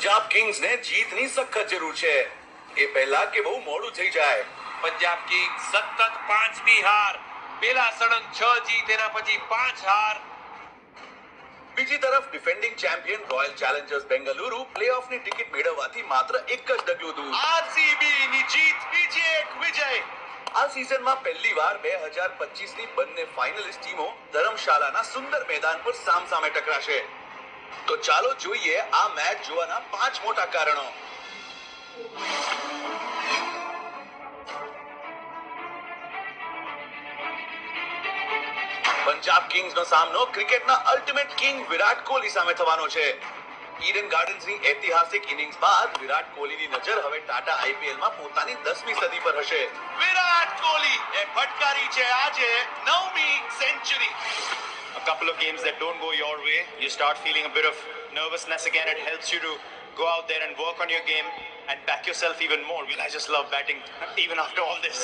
પંજાબ કિંગ્સને જીતની સખત જરૂર છે, એ પહેલા કે બહુ મોડું થઈ જાય. પંજાબ કિંગ્સ સતત 5મી હાર, પેલા સળંગ 6 જીત, એના પછી 5 હાર. બીજી તરફ defending champion Royal Challengers Bengaluru પ્લેઓફની ટિકિટ મેળવવાથી માત્ર એક જ ડગલું દૂર. આરસીબી ની જીત, બીજી એક વિજય. આ સિઝનમાં પહેલીવાર 2025ની બંને ફાઇનલિસ્ટ ટીમો ધર્મશાલાના સુંદર મેદાન પર સામસામે ટકરાશે. તો ચાલો જોઈએ આ મેચ જોવાના 5 મોટા કારણો. પંજાબ કિંગ્સનો સામનો ક્રિકેટના અલ્ટિમેટ કિંગ વિરાટ કોહલી સામે થવાનો છે. ઈડન ગાર્ડન્સની ઐતિહાસિક ઇનિંગ્સ બાદ વિરાટ કોહલીની નજર હવે ટાટા આઈપીએલમાં પોતાની 10મી સદી પર હશે. વિરાટ કોહલી એ ફટકારી છે આજે 9મી century. A couple of games that don't go your way, you start feeling a bit of nervousness again. It helps you to go out there and work on your game and back yourself even more. Well, I just love batting even after all this.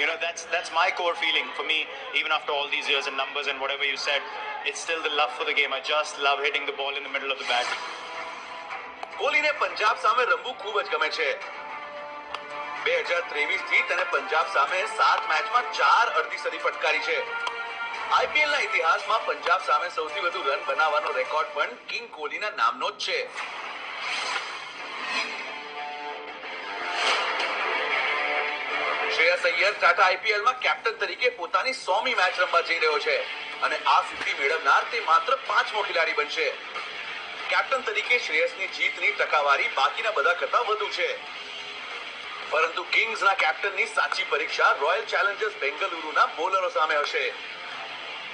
You know, that's my core feeling for me. Even after all these years and numbers and whatever you said, it's still the love for the game. I just love hitting the ball in the middle of the bat. કોહલીને પંજાબ સામે રમવું ખૂબ જ ગમે છે. 2023 થી તેને પંજાબ સામે 7 મેચમાં 4 અડધી સદી ફટકારી છે. આઈપીએલના ઇતિહાસમાં પંજાબ સામે સૌથી વધુ રન બનાવવાનો રેકોર્ડ પણ કિંગ કોહલીના નામનો જ છે. શ્રેયસ અય્યર ટાટા આઈપીએલમાં કેપ્ટન તરીકે પોતાની 100મી મેચ રમવા જઈ રહ્યો છે અને આ સિદ્ધિ મેળવનાર તે માત્ર 5મો ખેલાડી બનશે. કેપ્ટન તરીકે શ્રેયસની જીતની ટકાવારી બાકીના બધા કરતા વધુ છે. પરંતુ કિંગ્સના કેપ્ટનની સાચી પરીક્ષા રોયલ ચેલેન્જર્સ બેંગલુરુના બોલરો સામે હશે.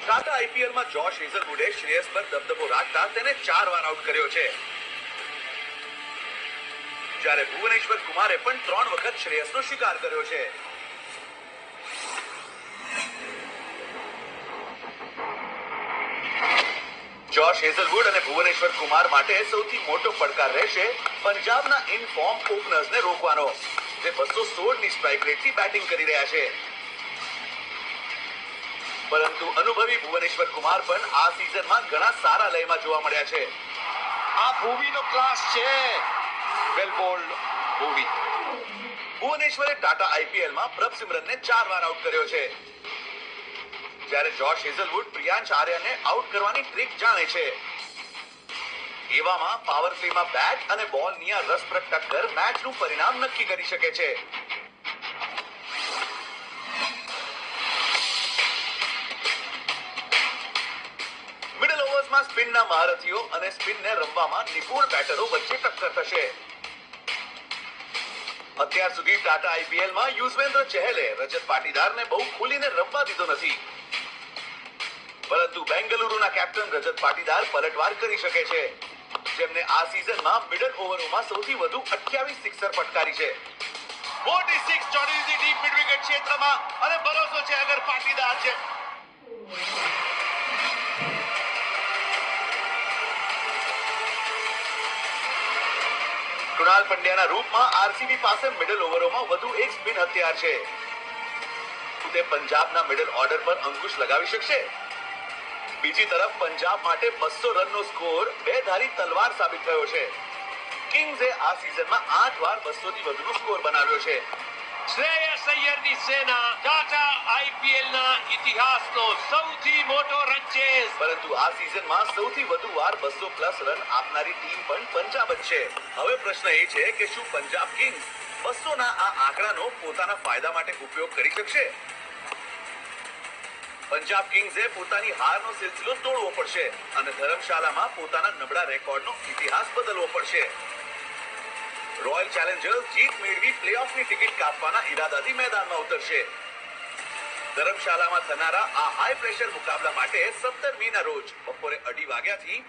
ટાટા આઈપીએલમાં જોશ હેઝલવુડે શ્રેયસ પર દબદબો રાખતા તેને 4 વાર આઉટ કર્યો છે, જ્યારે ભુવનેશ્વર કુમારે પણ 3 વખત શ્રેયસનો શિકાર કર્યો છે. જોશ હેઝલવુડ અને ભુવનેશ્વર કુમાર માટે સૌથી મોટો પડકાર રહેશે પંજાબના ઇનફોર્મ ઓપનર્સને રોકવાનો, જે 216ની સ્ટ્રાઇક રેટથી બેટિંગ કરી રહ્યા છે. પરંતુ અનુભવી ભુવનેશ્વર કુમાર પણ આ સિઝનમાં ઘણા સારા લયમાં જોવા મળ્યા છે. આ ભૂવીનો ક્લાસ છે. વેલ બોલ્ડ ભૂવી. ભુવનેશ્વરે ટાટા આઈપીએલમાં પ્રભસિમરનને 4 વાર આઉટ કર્યો છે, જ્યારે જોશ હેઝલવુડ પ્રિયાંશ આર્યને આઉટ કરવાની ટ્રીક જાણે છે. એવામાં પાવર પ્લેમાં બેટ અને બોલની આ રસપ્રદ ટક્કર મેચનું પરિણામ નક્કી કરી શકે છે. મિડલ ઓવર્સમાં સ્પિનના મહારથીઓ અને સ્પિનને રમવામાં નિપુણ બેટરો વચ્ચે ટક્કર થશે. અત્યાર સુધી ટાટા આઈપીએલમાં યુઝવેન્દ્ર ચહલે રજત પાટીદારને બહુ ખુલીને રમવા દીધો નથી, પરંતુ બેંગલુરુના કેપ્ટન રજત પાટીદાર પલટવાર કરી શકે છે, જેમને આ સિઝનમાં મિડલ ઓવરોમાં સૌથી વધુ 28 સિક્સર ફટકારી છે. મોટી સિક્સ ચોરી દીધી ડીપ મિડ વિકેટ ક્ષેત્રમાં અને ભરોસો છે અગર પાટીદાર છે. કૃણાલ પંડ્યાના રૂપમાં આરસીબી પાસે મિડલ ઓવરોમાં વધુ એક સ્પિન હથિયાર છે. તે પંજાબના મિડલ ઓર્ડર પર અંકુશ લગાવી શકશે. બીજી તરફ પંજાબ માટે 200 રનનો સ્કોર બે ધારી તલવાર સાબિત થયો છે. કિંગ્સે આ સિઝનમાં 8 વાર 200થી વધુનો સ્કોર બનાવ્યો છે. શ્રેયસ અય્યરની સેના ટાટા આઈપીએલના ઇતિહાસનો સૌથી મોટો રન ચેઝ. પરંતુ આ સિઝનમાં સૌથી વધુ વાર 200 પ્લસ રન આપનારી ટીમ પણ પંજાબ જ છે. હવે પ્રશ્ન એ છે કે શું પંજાબ કિંગ્સ 200ના આ આંકડાનો પોતાના ફાયદા માટે ઉપયોગ કરી શકશે? પંજાબ કિંગ્સે પોતાની હારનો સિલસિલો તોડવો પડશે અને ધર્મશાલામાં પોતાના નબળા રેકોર્ડનો ઇતિહાસ બદલવો પડશે. રોયલ ચેલેન્જર્સ જીત મેળવી પ્લેઓફની ટિકિટ કાપવાના ઈરાદાથી મેદાનમાં ઉતરશે. ધર્મશાલામાં થનારા આ હાઈ પ્રેશર મુકાબલા માટે 17મીના રોજ બપોરે 2:30 વાગ્યાથી